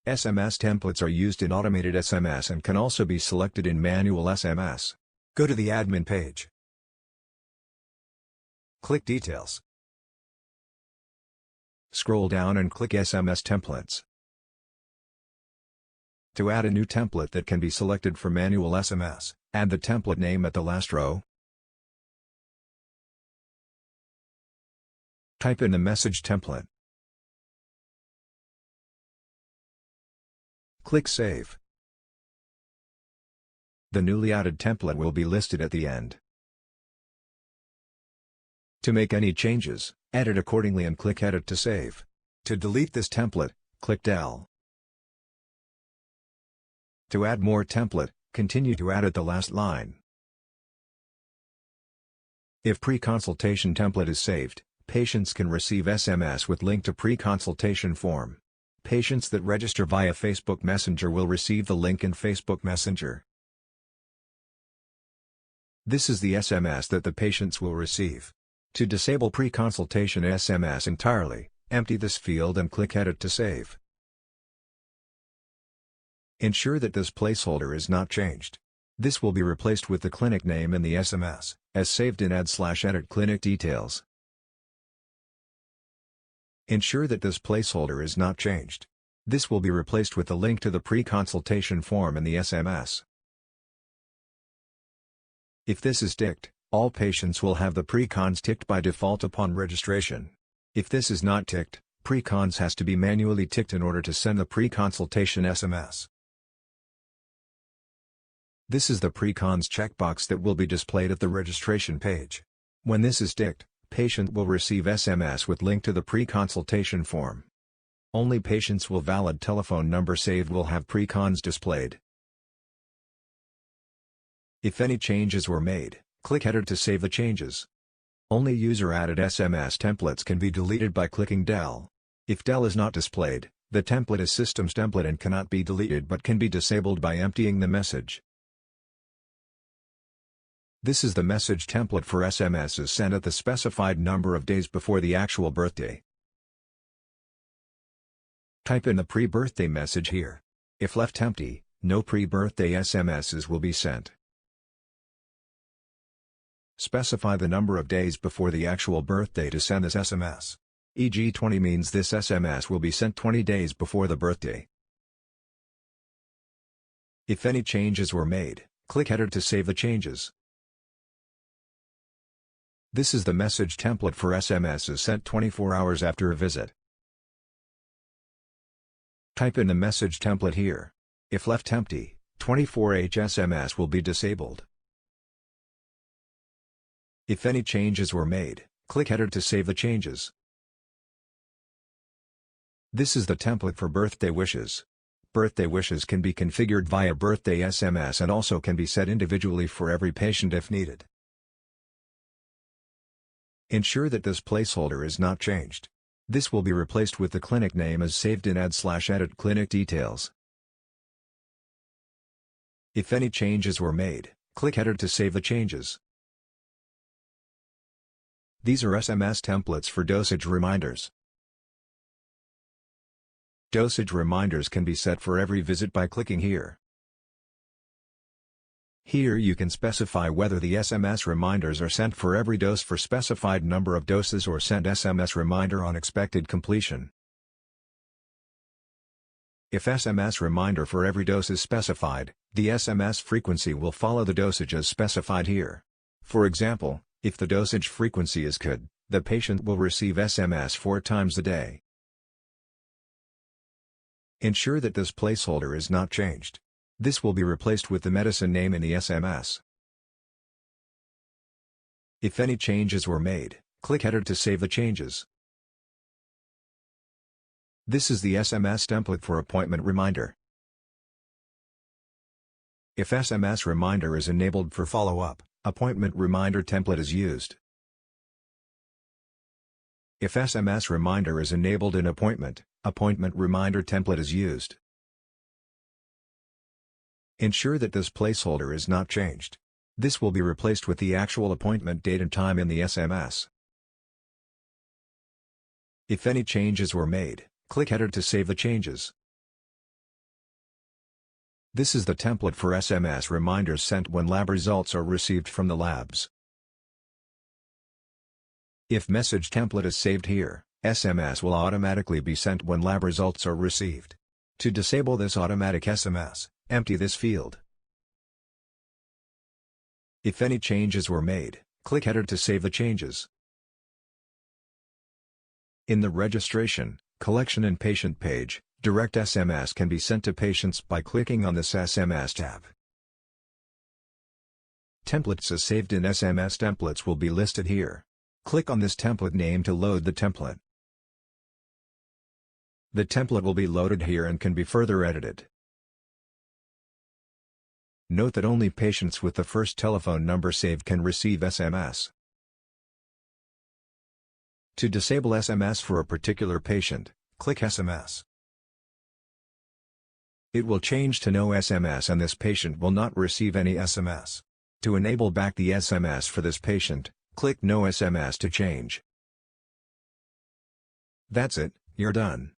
SMS templates are used in automated SMS and can also be selected in manual SMS. Go to the admin page. Click Details. Scroll down and click SMS Templates. To add a new template that can be selected for manual SMS, add the template name at the last row. Type in the message template. Click Save. The newly added template will be listed at the end. To make any changes, edit accordingly and click Edit to save. To delete this template, click Del. To add more template, continue to add at the last line. If pre-consultation template is saved, patients can receive SMS with link to pre-consultation form. Patients that register via Facebook Messenger will receive the link in Facebook Messenger. This is the SMS that the patients will receive. To disable pre-consultation SMS entirely, empty this field and click Edit to save. Ensure that this placeholder is not changed. This will be replaced with the clinic name in the SMS, as saved in Add/Edit Clinic Details. Ensure that this placeholder is not changed. This will be replaced with the link to the pre-consultation form in the SMS. If this is ticked, all patients will have the pre-cons ticked by default upon registration. If this is not ticked, pre-cons has to be manually ticked in order to send the pre-consultation SMS. This is the pre-cons checkbox that will be displayed at the registration page. When this is ticked, patient will receive SMS with link to the pre-consultation form. Only patients with valid telephone number saved will have pre-cons displayed. If any changes were made, click Edit to save the changes. Only user-added SMS templates can be deleted by clicking Del. If Del is not displayed, the template is system's template and cannot be deleted but can be disabled by emptying the message. This is the message template for SMSs sent at the specified number of days before the actual birthday. Type in the pre-birthday message here. If left empty, no pre-birthday SMSs will be sent. Specify the number of days before the actual birthday to send this SMS. E.g. 20 means this SMS will be sent 20 days before the birthday. If any changes were made, click Edit to save the changes. This is the message template for SMSs sent 24 hours after a visit. Type in the message template here. If left empty, 24H SMS will be disabled. If any changes were made, click Edit to save the changes. This is the template for birthday wishes. Birthday wishes can be configured via birthday SMS and also can be set individually for every patient if needed. Ensure that this placeholder is not changed. This will be replaced with the clinic name as saved in Add/Edit Clinic Details. If any changes were made, click Edit to save the changes. These are SMS templates for dosage reminders. Dosage reminders can be set for every visit by clicking here. Here you can specify whether the SMS reminders are sent for every dose for specified number of doses or send SMS reminder on expected completion. If SMS reminder for every dose is specified, the SMS frequency will follow the dosage as specified here. For example, if the dosage frequency is CUD, the patient will receive SMS 4 times a day. Ensure that this placeholder is not changed. This will be replaced with the medicine name in the SMS. If any changes were made, click Edit to save the changes. This is the SMS template for appointment reminder. If SMS reminder is enabled for follow-up, appointment reminder template is used. If SMS reminder is enabled in appointment reminder template is used. Ensure that this placeholder is not changed. This will be replaced with the actual appointment date and time in the SMS. If any changes were made, click Edit to save the changes. This is the template for SMS reminders sent when lab results are received from the labs. If message template is saved here, SMS will automatically be sent when lab results are received. To disable this automatic SMS, empty this field. If any changes were made, click Header to save the changes. In the Registration, Collection and Patient page, direct SMS can be sent to patients by clicking on this SMS tab. Templates as saved in SMS Templates will be listed here. Click on this template name to load the template. The template will be loaded here and can be further edited. Note that only patients with the first telephone number saved can receive SMS. To disable SMS for a particular patient, click SMS. It will change to no SMS and this patient will not receive any SMS. To enable back the SMS for this patient, click No SMS to change. That's it, you're done.